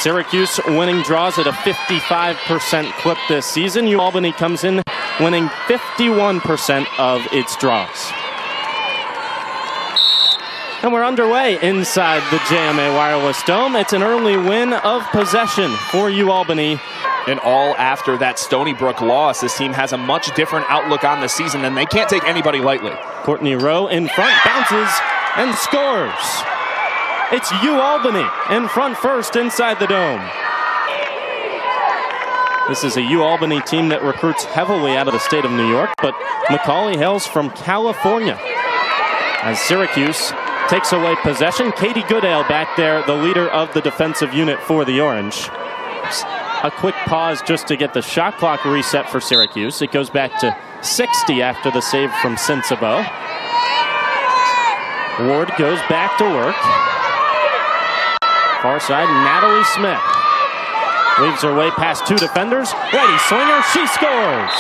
Syracuse winning draws at a 55% clip this season. Albany comes in winning 51% of its draws. And we're underway inside the JMA Wireless Dome. It's an early win of possession for Albany. And all after that Stony Brook loss, this team has a much different outlook on the season, and they can't take anybody lightly. Courtney Rowe in front, bounces, and scores. It's Albany in front first inside the dome. This is a Albany team that recruits heavily out of the state of New York, but Macaulay hails from California. As Syracuse takes away possession, Katie Goodale back there, the leader of the defensive unit for the Orange. A quick pause just to get the shot clock reset for Syracuse. It goes back to 60 after the save from Sinsabo. Ward goes back to work. Far side, Natalie Smith weaves her way past two defenders. Righty swinger, she scores.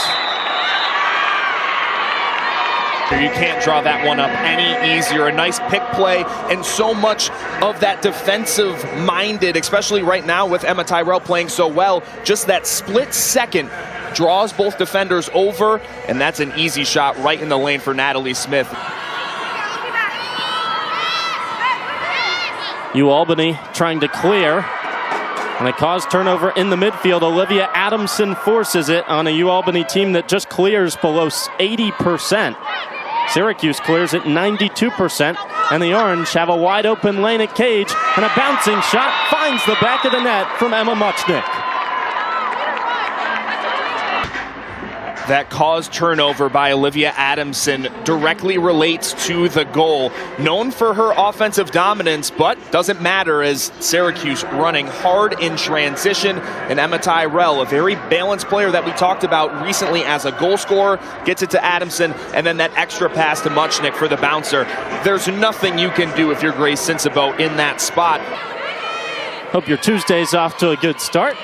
You can't draw that one up any easier. A nice pick play, and so much of that defensive-minded, especially right now with Emma Tyrell playing so well, just that split second draws both defenders over, and that's an easy shot right in the lane for Natalie Smith. Albany trying to clear, and a caused turnover in the midfield. Olivia Adamson forces it on a Albany team that just clears below 80%. Syracuse clears at 92%, and the Orange have a wide open lane at Cage, and a bouncing shot finds the back of the net from Emma Muchnick. That caused turnover by Olivia Adamson directly relates to the goal. Known for her offensive dominance, but doesn't matter as Syracuse running hard in transition. And Emma Tyrell, a very balanced player that we talked about recently as a goal scorer, gets it to Adamson, and then that extra pass to Muchnick for the bouncer. There's nothing you can do if you're Grace Sinsabo in that spot. Hope your Tuesday's off to a good start.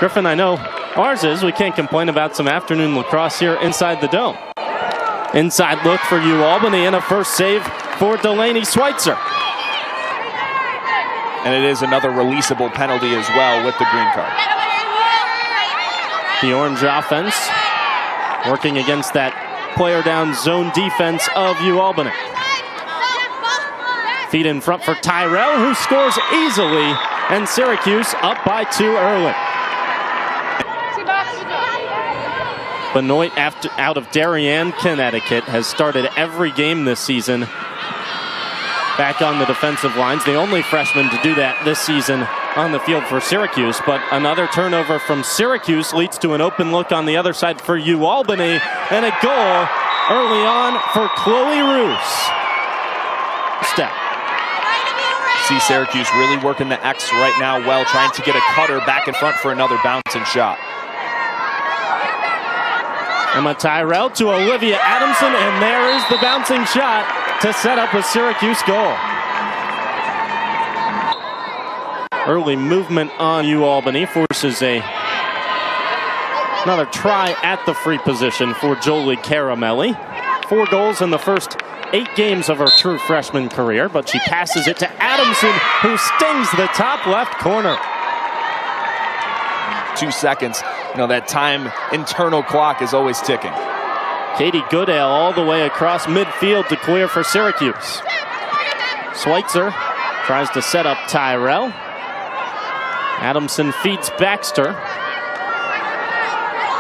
Griffin, I know ours is. We can't complain about some afternoon lacrosse here inside the dome. Inside look for Albany, and a first save for Delaney Schweitzer. And it is another releasable penalty as well with the green card. The Orange offense working against that player down zone defense of Albany. Feet in front for Tyrell, who scores easily, and Syracuse up by 2 early. Benoit, out of Darien, Connecticut, has started every game this season back on the defensive lines. The only freshman to do that this season on the field for Syracuse. But another turnover from Syracuse leads to an open look on the other side for Albany, and a goal early on for Chloe Roos. Step. See Syracuse really working the X right now well, trying to get a cutter back in front for another bouncing shot. Emma Tyrell to Olivia Adamson, and there is the bouncing shot to set up a Syracuse goal. Early movement on Albany forces another try at the free position for Jolie Caramelli. 4 goals in the first 8 games of her true freshman career, but she passes it to Adamson, who stings the top left corner. 2 seconds. You know, that time internal clock is always ticking. Katie Goodale all the way across midfield to clear for Syracuse. Schweitzer tries to set up Tyrell. Adamson feeds Baxter.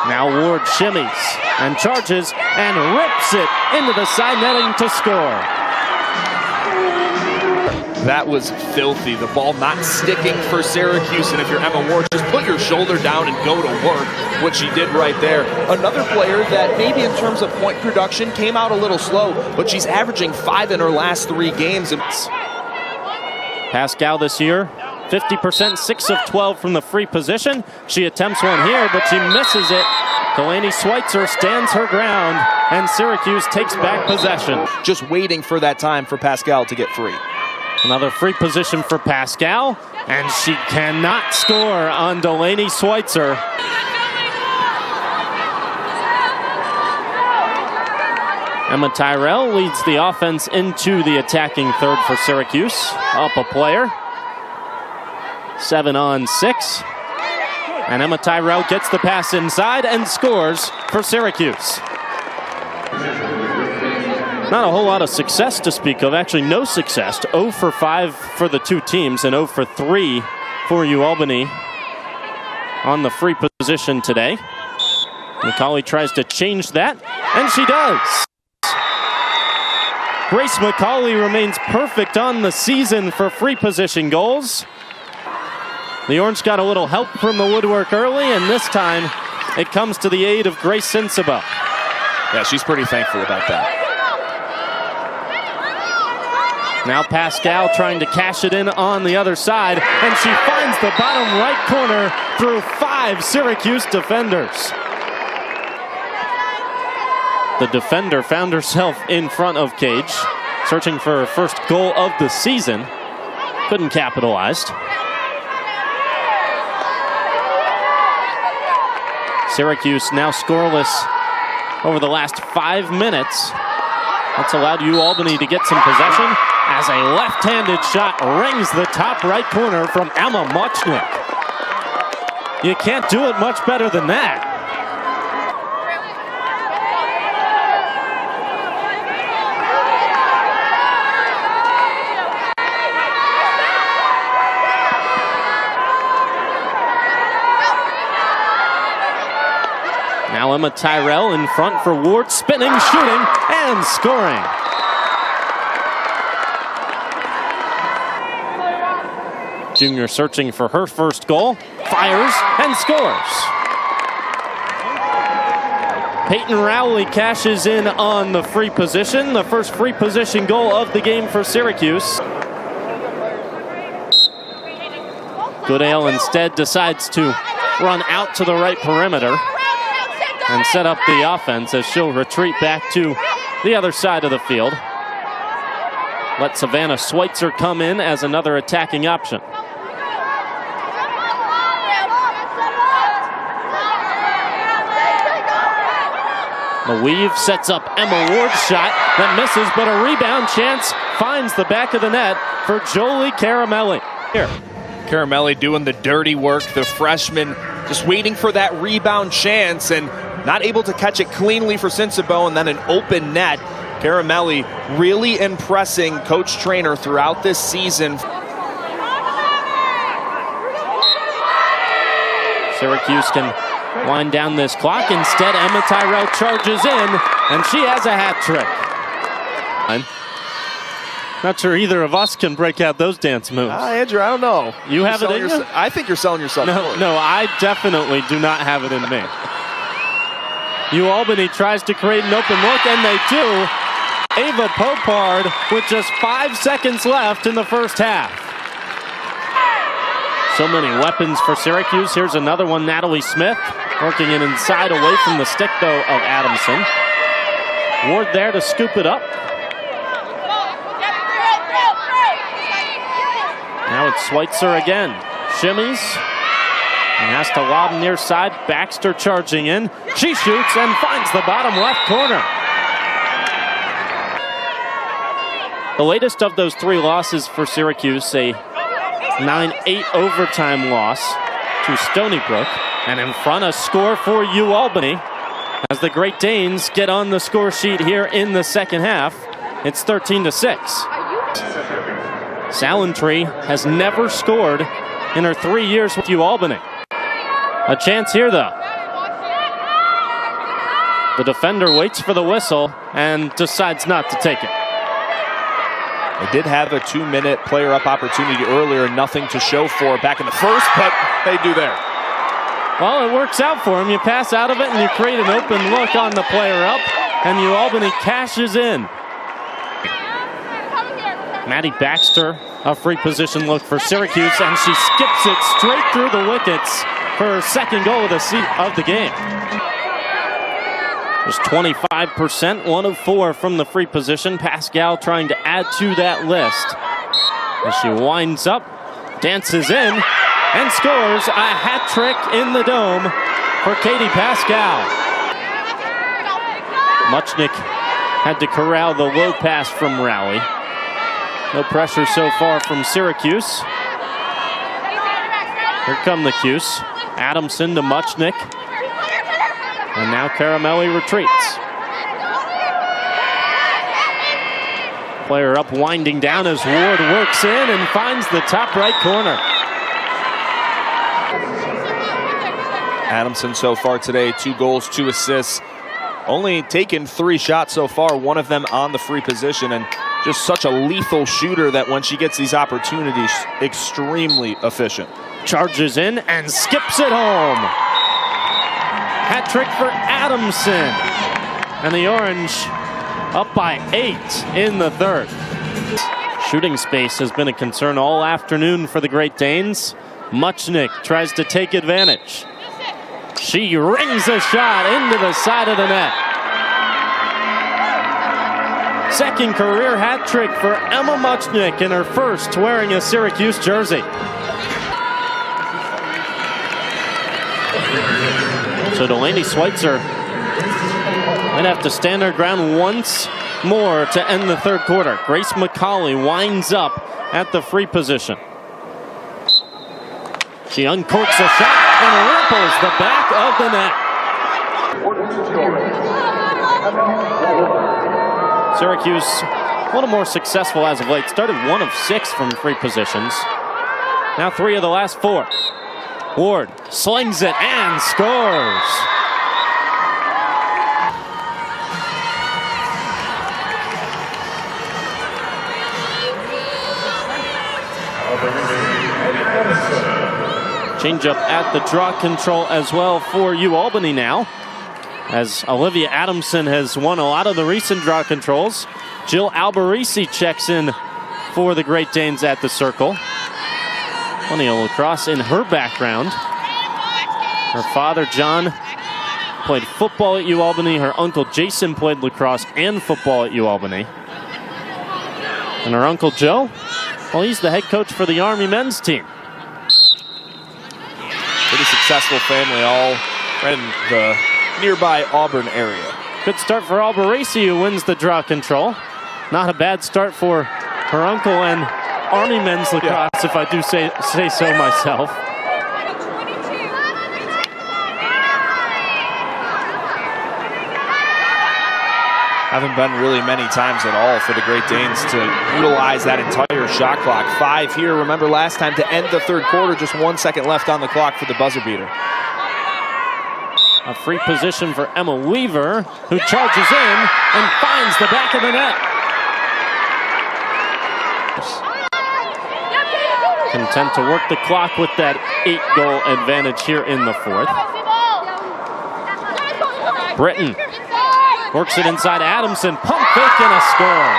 Now Ward shimmies and charges and rips it into the side netting to score. That was filthy. The ball not sticking for Syracuse, and if you're Emma Ward, just put your shoulder down and go to work, what she did right there. Another player that maybe in terms of point production came out a little slow, but she's averaging 5 in her last 3 games. Pascal this year, 50%, 6 of 12 from the free position. She attempts one here, but she misses it. Delaney Schweitzer stands her ground, and Syracuse takes back possession. Just waiting for that time for Pascal to get free. Another free position for Pascal, and she cannot score on Delaney Schweitzer. Emma Tyrell leads the offense into the attacking third for Syracuse. Up a player. 7-on-6. And Emma Tyrell gets the pass inside and scores for Syracuse. Not a whole lot of success to speak of. Actually, no success. 0 for 5 for the two teams and 0 for 3 for UAlbany on the free position today. McCauley tries to change that, and she does. Grace McCauley remains perfect on the season for free position goals. The Orange got a little help from the woodwork early, and this time it comes to the aid of Grace Sinsabo. Yeah, she's pretty thankful about that. Now Pascal trying to cash it in on the other side, and she finds the bottom right corner through 5 Syracuse defenders. The defender found herself in front of cage, searching for her first goal of the season. Couldn't capitalize. Syracuse now scoreless over the last 5 minutes. That's allowed UAlbany to get some possession as a left-handed shot rings the top right corner from Emma Muchnick. You can't do it much better than that. Now Emma Tyrell in front for Ward, spinning, shooting, and scoring. Junior searching for her first goal, fires and scores. Peyton Rowley cashes in on the free position, the first free position goal of the game for Syracuse. Goodale instead decides to run out to the right perimeter and set up the offense as she'll retreat back to the other side of the field. Let Savannah Schweitzer come in as another attacking option. The weave sets up Emma Ward's shot that misses, but a rebound chance finds the back of the net for Jolie Caramelli. Here. Caramelli doing the dirty work, the freshman just waiting for that rebound chance and not able to catch it cleanly for Sinsabo, and then an open net. Caramelli really impressing coach trainer throughout this season. Syracuse can wind down this clock. Instead, Emma Tyrell charges in, and she has a hat trick. I'm not sure either of us can break out those dance moves. Andrew, I don't know. You have it in you? I think you're selling yourself. No, I definitely do not have it in me. UAlbany tries to create an open look, and they do. Ava Popard with just 5 seconds left in the first half. So many weapons for Syracuse. Here's another one, Natalie Smith, working it inside away from the stick, though, of Adamson. Ward there to scoop it up. Now it's Schweitzer again. Shimmies. And has to lob near side. Baxter charging in. She shoots and finds the bottom left corner. The latest of those 3 losses for Syracuse, a 9-8 overtime loss to Stony Brook. And in front, a score for UAlbany as the Great Danes get on the score sheet here in the second half. It's 13-6. Salentree has never scored in her 3 years with UAlbany. A chance here, though. The defender waits for the whistle and decides not to take it. They did have a 2-minute player-up opportunity earlier, nothing to show for back in the first, but they do there. Well, it works out for them. You pass out of it and you create an open look on the player-up, and UAlbany cashes in. Maddie Baxter, a free position look for Syracuse, and she skips it straight through the wickets for her second goal of the game. There's 25%, 1 of 4 from the free position. Pascal trying to add to that list. As she winds up, dances in, and scores a hat trick in the dome for Katie Pascal. Muchnick had to corral the low pass from Rowley. No pressure so far from Syracuse. Here come the Cuse. Adamson to Muchnick. And now Caramelli retreats. Player up, winding down as Ward works in and finds the top right corner. Adamson so far today, 2 goals, 2 assists. Only taken 3 shots so far, one of them on the free position, and just such a lethal shooter that when she gets these opportunities, extremely efficient. Charges in and skips it home. Hat trick for Adamson. And the Orange up by 8 in the third. Shooting space has been a concern all afternoon for the Great Danes. Muchnick tries to take advantage. She rings a shot into the side of the net. Second career hat trick for Emma Muchnick in her first wearing a Syracuse jersey. So Delaney Schweitzer might have to stand her ground once more to end the third quarter. Grace McCauley winds up at the free position. She uncorks a shot and ripples the back of the net. Syracuse a little more successful as of late. Started 1 of 6 from free positions. Now 3 of the last 4. Ward slings it and scores. Change up at the draw control as well for Albany now, as Olivia Adamson has won a lot of the recent draw controls. Jill Alberici checks in for the Great Danes at the circle. Plenty of lacrosse in her background. Her father, John, played football at Albany. Her uncle, Jason, played lacrosse and football at Albany. And her uncle, Joe, well, he's the head coach for the Army men's team. Pretty successful family, all in the nearby Auburn area. Good start for Alberici, who wins the draw control. Not a bad start for her uncle and Army men's lacrosse, if I do say so myself. Haven't been really many times at all for the Great Danes to utilize that entire shot clock. 5 here, remember last time to end the third quarter, just 1 second left on the clock for the buzzer beater. A free position for Emma Weaver, who charges in and finds the back of the net. Content to work the clock with that 8-goal advantage here in the fourth. Britton works it inside Adamson, pump fake and a score.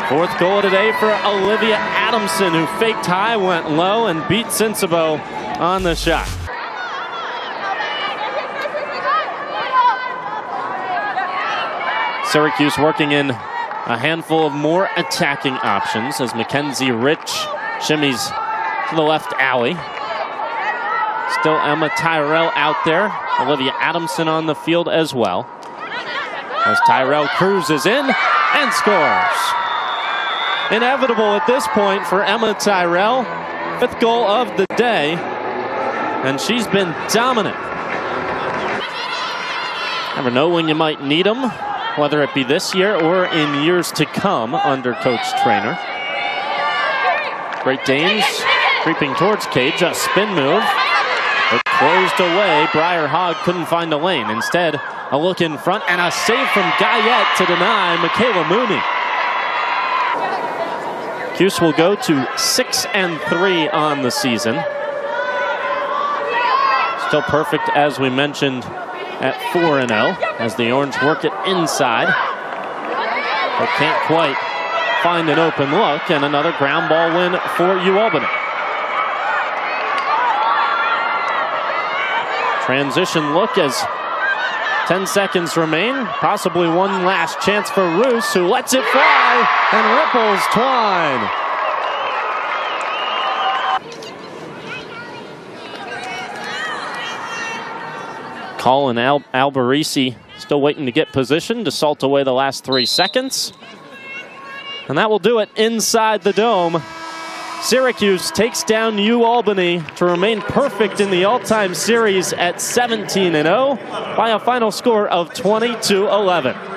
Fourth goal of the day for Olivia Adamson, who faked high, went low, and beat Sinsabo on the shot. Syracuse working in a handful of more attacking options as Mackenzie Rich shimmies to the left alley. Still Emma Tyrell out there. Olivia Adamson on the field as well. As Tyrell cruises in and scores. Inevitable at this point for Emma Tyrell. 5th goal of the day. And she's been dominant. Never know when you might need them, whether it be this year or in years to come under Coach Trainer. Great Danes creeping towards cage, a spin move. But closed away. Briar Hogg couldn't find a lane. Instead, a look in front and a save from Guyette to deny Michaela Mooney. Cuse will go to 6-3 on the season. Still perfect, as we mentioned, at 4-0 as the Orange work it inside. But can't quite find an open look, and another ground ball win for Albany. Transition look as 10 seconds remain. Possibly one last chance for Roos, who lets it fly and ripples Twine. Colin Alberici still waiting to get position to salt away the last 3 seconds. And that will do it inside the dome. Syracuse takes down Albany to remain perfect in the all-time series at 17-0 by a final score of 20-11.